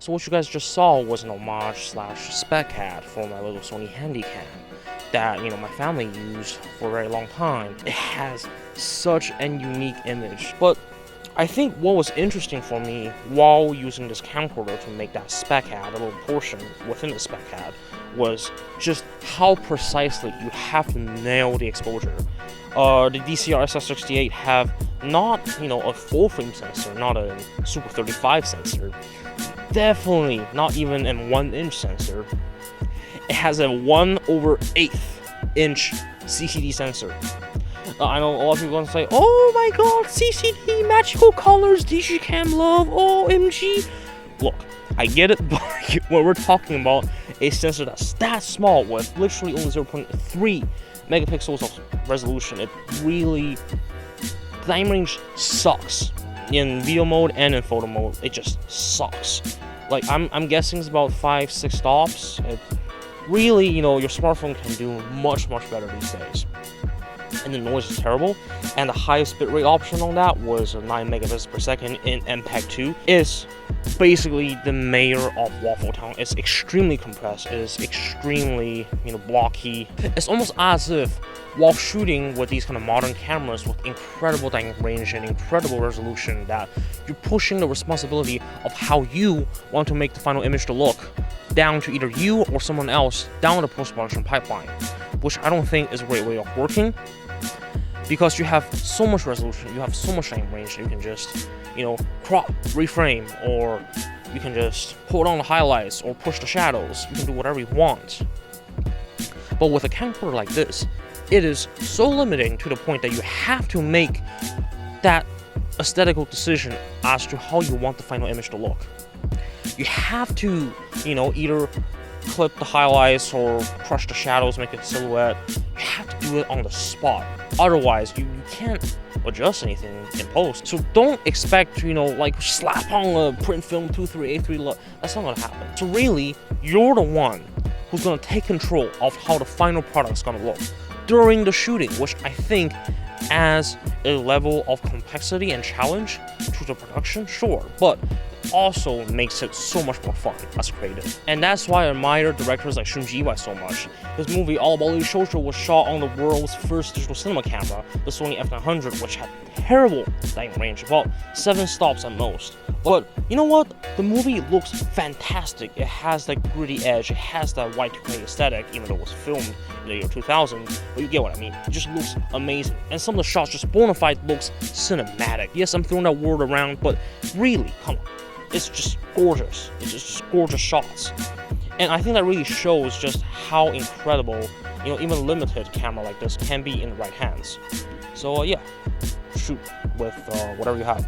So what you guys just saw was an homage / spec ad for my little Sony Handycam that, my family used for a very long time. It has such an unique image, but I think what was interesting for me while using this camcorder to make that spec ad, a little portion within the spec ad, was just how precisely you have to nail the exposure. The DCR-SR68 have not, a full frame sensor, not a Super 35 sensor. Definitely not even a 1-inch sensor. It has a 1/8 inch CCD sensor. I know a lot of people are gonna say, "Oh my God, CCD, magical colors, digicam love, OMG." Look, I get it, but when we're talking about a sensor that's that small with literally only 0.3 megapixels of resolution, it really, the aim range sucks. In video mode and in photo mode, it just sucks. Like, I'm guessing it's about 5-6 stops. It really, your smartphone can do much better these days. And the noise is terrible. And the highest bitrate option on that was 9 megabits per second in MPEG-2. It's basically the mayor of Waffle Town. It's extremely compressed. It is extremely, blocky. It's almost as if while shooting with these kind of modern cameras with incredible dynamic range and incredible resolution, that you're pushing the responsibility of how you want to make the final image to look down to either you or someone else down the post-production pipeline, which I don't think is a great way of working, because you have so much resolution, you have so much dynamic range that you can just, crop, reframe, or you can just pull down the highlights or push the shadows. You can do whatever you want. But with a camcorder like this, it is so limiting to the point that you have to make that aesthetical decision as to how you want the final image to look. You have to, either clip the highlights or crush the shadows, make it a silhouette. You have to do it on the spot. Otherwise, you can't adjust anything in post. So don't expect to, like slap on a print film 2383 look. That's not gonna happen. So really, you're the one who's gonna take control of how the final product's gonna look during the shooting, which I think adds a level of complexity and challenge to the production, sure, but also makes it so much more fun as a creative. And that's why I admire directors like Shunji Iwai so much. His movie All About Lady Shoujo was shot on the world's first digital cinema camera, the Sony f900, which had terrible dynamic range, about 7 stops at most. But you know what? The movie looks fantastic. It has that gritty edge, it has that Y2K aesthetic, even though it was filmed in the year 2000, but you get what I mean. It just looks amazing. And some of the shots just bona fide looks cinematic. Yes, I'm throwing that word around, but really, come on. It's just gorgeous. It's just gorgeous shots. And I think that really shows just how incredible, even a limited camera like this can be in the right hands. So yeah, shoot with whatever you have.